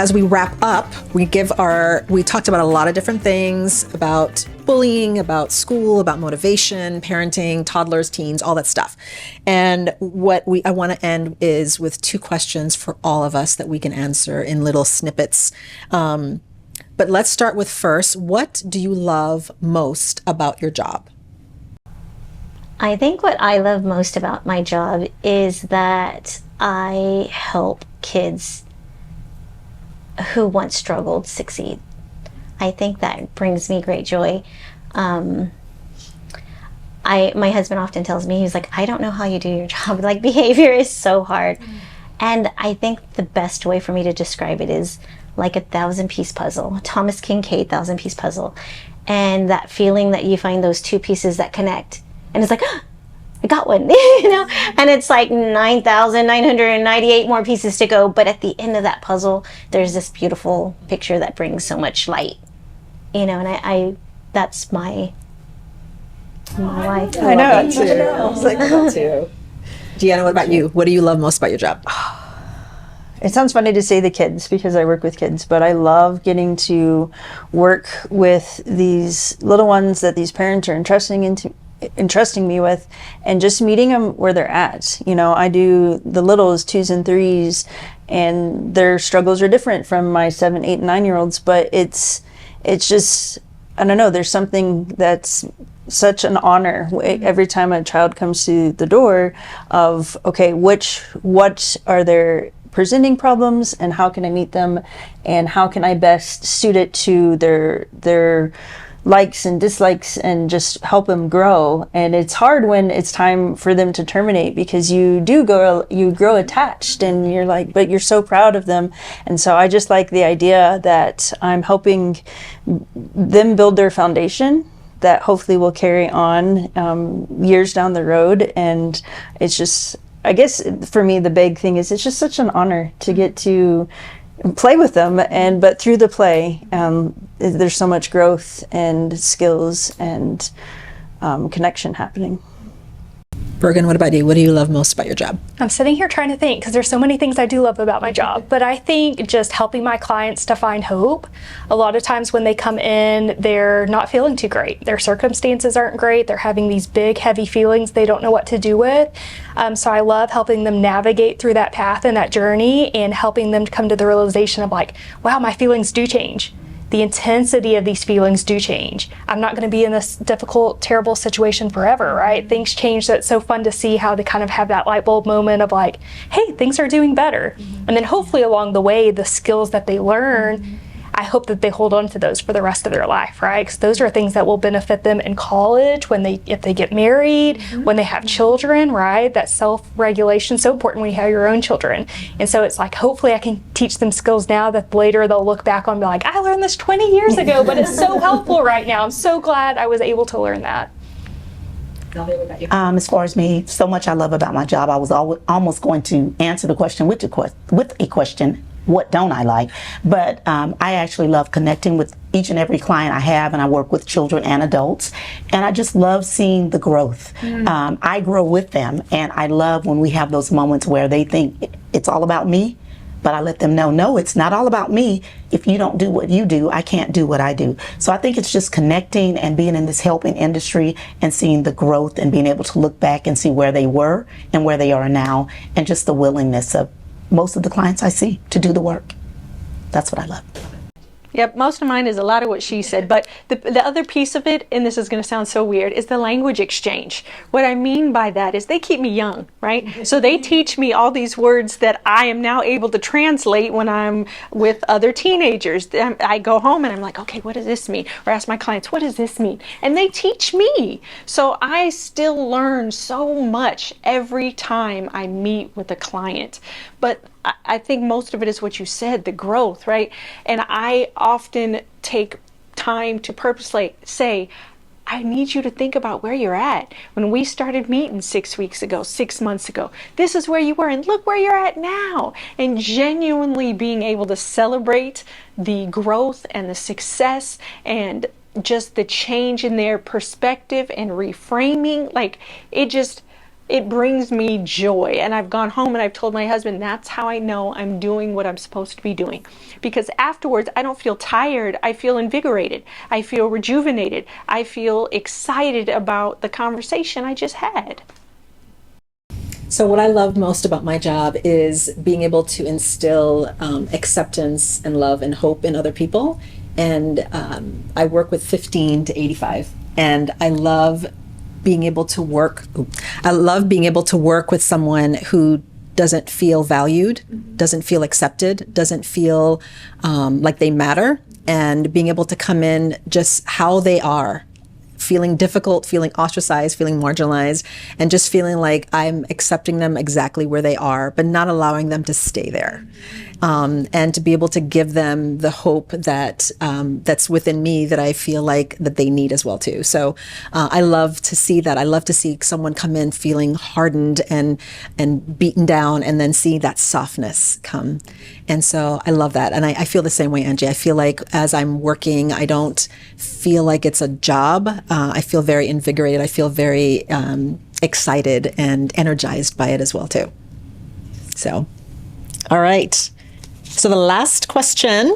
as we wrap up, we talked about a lot of different things about bullying, about school, about motivation, parenting, toddlers, teens, all that stuff. And I want to end is with 2 questions for all of us that we can answer in little snippets. But let's start with first, what do you love most about your job? I think what I love most about my job is that I help kids who once struggled succeed. I think that brings me great joy. My husband often tells me, he's like, I don't know how you do your job. Like, behavior is so hard. And I think the best way for me to describe it is like a 1,000-piece puzzle, Thomas Kincaid 1,000-piece puzzle. And that feeling that you find those 2 pieces that connect. And it's like, oh, I got one, you know? And it's like 9,998 more pieces to go. But at the end of that puzzle, there's this beautiful picture that brings so much light, you know, and I that's my life. I know it too. I was like that too. Deanna, what about you? What do you love most about your job? It sounds funny to say the kids because I work with kids, but I love getting to work with these little ones that these parents are entrusting me with, and just meeting them where they're at. You know, I do the littles, 2s and 3s, and their struggles are different from my 7, 8, and 9-year-olds, but it's just, I don't know, there's something that's such an honor every time a child comes to the door of, okay, what are their presenting problems and how can I meet them and how can I best suit it to their likes and dislikes and just help them grow. And it's hard when it's time for them to terminate because you grow attached and you're like, but you're so proud of them. And so I just like the idea that I'm helping them build their foundation that hopefully will carry on years down the road. And it's just, I guess for me, the big thing is it's just such an honor to get to play with them, but through the play, there's so much growth and skills and connection happening. Bergen, what about you? What do you love most about your job? I'm sitting here trying to think because there's so many things I do love about my job, but I think just helping my clients to find hope. A lot of times when they come in, they're not feeling too great. Their circumstances aren't great. They're having these big, heavy feelings they don't know what to do with. So I love helping them navigate through that path and that journey and helping them to come to the realization of like, wow, my feelings do change. The intensity of these feelings do change. I'm not going to be in this difficult, terrible situation forever, right? Things change. So it's so fun to see how they kind of have that light bulb moment of like, hey, things are doing better. And then hopefully along the way, the skills that they learn, I hope that they hold on to those for the rest of their life, right? Because those are things that will benefit them in college, if they get married, when they have children, right? That self-regulation is so important when you have your own children. And so it's like, hopefully I can teach them skills now that later they'll look back on and be like, I learned this 20 years ago, but it's so helpful right now. I'm so glad I was able to learn that. As far as me, so much I love about my job. I was almost going to answer the question with a question. What don't I like? But I actually love connecting with each and every client I have, and I work with children and adults, and I just love seeing the growth. I grow with them, and I love when we have those moments where they think it's all about me, but I let them know, no, it's not all about me. If you don't do what you do, I can't do what I do. So I think it's just connecting and being in this helping industry and seeing the growth and being able to look back and see where they were and where they are now, and just the willingness of most of the clients I see to do the work. That's what I love. Yep, most of mine is a lot of what she said, but the other piece of it, and this is going to sound so weird, is the language exchange. What I mean by that is they keep me young, right? So they teach me all these words that I am now able to translate when I'm with other teenagers. I go home and I'm like, okay, what does this mean? Or ask my clients, what does this mean? And they teach me. So I still learn so much every time I meet with a client. But I think most of it is what you said, the growth, right? And I often take time to purposely say, I need you to think about where you're at. When we started meeting 6 months ago, this is where you were, and look where you're at now. And genuinely being able to celebrate the growth and the success and just the change in their perspective and reframing, like it just, It brings me joy. And I've gone home and I've told my husband, that's how I know I'm doing what I'm supposed to be doing. Because afterwards, I don't feel tired. I feel invigorated. I feel rejuvenated. I feel excited about the conversation I just had. So what I love most about my job is being able to instill acceptance and love and hope in other people. And I work with 15 to 85. And I love being able to work with someone who doesn't feel valued, doesn't feel accepted, doesn't feel like they matter, and being able to come in just how they are, feeling difficult, feeling ostracized, feeling marginalized, and just feeling like I'm accepting them exactly where they are, but not allowing them to stay there. And to be able to give them the hope that that's within me that I feel like that they need as well too. So I love to see that. I love to see someone come in feeling hardened and beaten down, and then see that softness come. And so I love that. And I feel the same way, Angie. I feel like as I'm working, I don't feel like it's a job. I feel very invigorated. I feel very excited and energized by it as well too. So, all right. So the last question,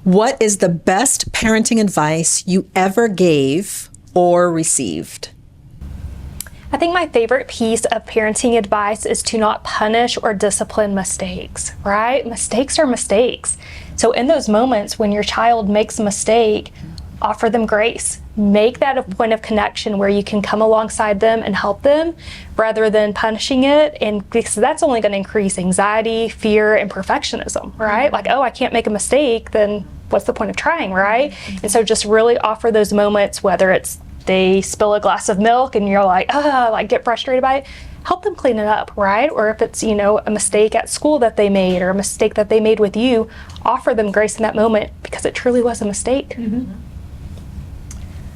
what is the best parenting advice you ever gave or received? I think my favorite piece of parenting advice is to not punish or discipline mistakes, right? Mistakes are mistakes. So in those moments when your child makes a mistake, offer them grace. Make that a point of connection where you can come alongside them and help them rather than punishing it. And because that's only going to increase anxiety, fear, and perfectionism, right? Like, oh, I can't make a mistake, then what's the point of trying, right? And so just really offer those moments, whether it's they spill a glass of milk and you're like, like get frustrated by it, help them clean it up, right? Or if it's, a mistake at school that they made or a mistake that they made with you, offer them grace in that moment because it truly was a mistake. Mm-hmm.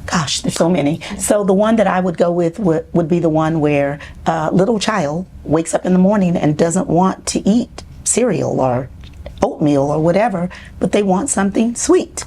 Gosh, there's so many. So the one that I would go with would be the one where a little child wakes up in the morning and doesn't want to eat cereal or oatmeal or whatever, but they want something sweet.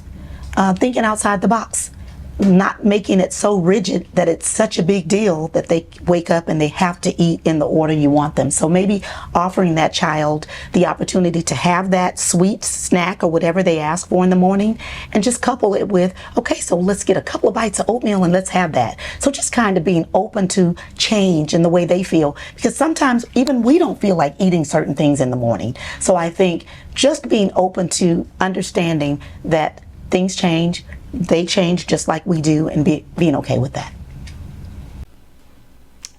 Thinking outside the box. Not making it so rigid that it's such a big deal that they wake up and they have to eat in the order you want them. So maybe offering that child the opportunity to have that sweet snack or whatever they ask for in the morning, and just couple it with, okay, so let's get a couple of bites of oatmeal and let's have that. So just kind of being open to change in the way they feel, because sometimes even we don't feel like eating certain things in the morning. So I think just being open to understanding that things change, they change just like we do, and being okay with that.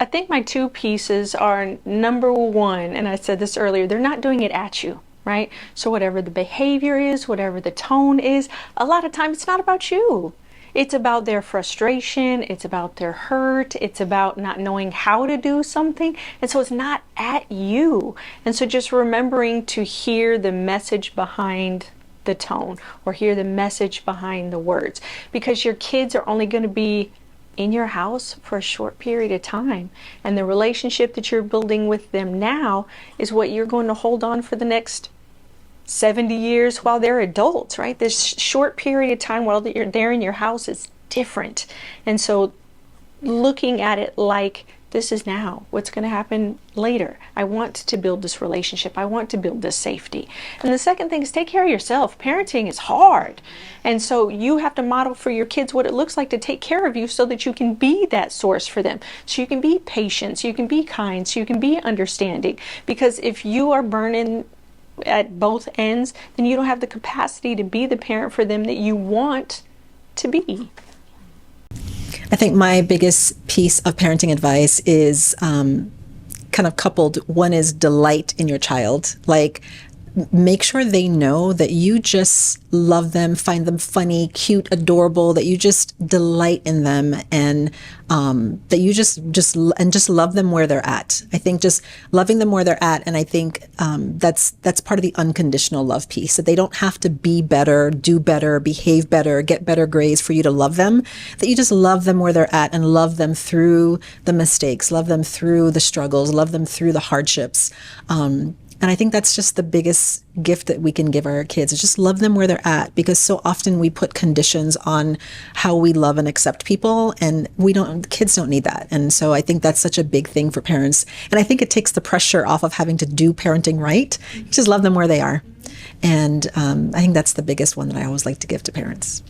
I think my two pieces are, number one, and I said this earlier, they're not doing it at you, right? So whatever the behavior is, whatever the tone is, a lot of times it's not about you. It's about their frustration, it's about their hurt, it's about not knowing how to do something, and so it's not at you. And so just remembering to hear the message behind the tone, or hear the message behind the words, because your kids are only going to be in your house for a short period of time, and the relationship that you're building with them now is what you're going to hold on for the next 70 years while they're adults, right? This short period of time while they're there in your house is different. And so looking at it like, this is now, what's going to happen later. I want to build this relationship. I want to build this safety. And the second thing is take care of yourself. Parenting is hard. And so you have to model for your kids what it looks like to take care of you so that you can be that source for them. So you can be patient, so you can be kind, so you can be understanding. Because if you are burning at both ends, then you don't have the capacity to be the parent for them that you want to be. I think my biggest piece of parenting advice is kind of coupled. One is delight in your child. Like, make sure they know that you just love them, find them funny, cute, adorable, that you just delight in them, and that you just love them where they're at. I think just loving them where they're at, and I think that's part of the unconditional love piece, that they don't have to be better, do better, behave better, get better grades for you to love them, that you just love them where they're at and love them through the mistakes, love them through the struggles, love them through the hardships. And I think that's just the biggest gift that we can give our kids, is just love them where they're at, because so often we put conditions on how we love and accept people, and kids don't need that. And so I think that's such a big thing for parents. And I think it takes the pressure off of having to do parenting right. Just love them where they are. And I think that's the biggest one that I always like to give to parents.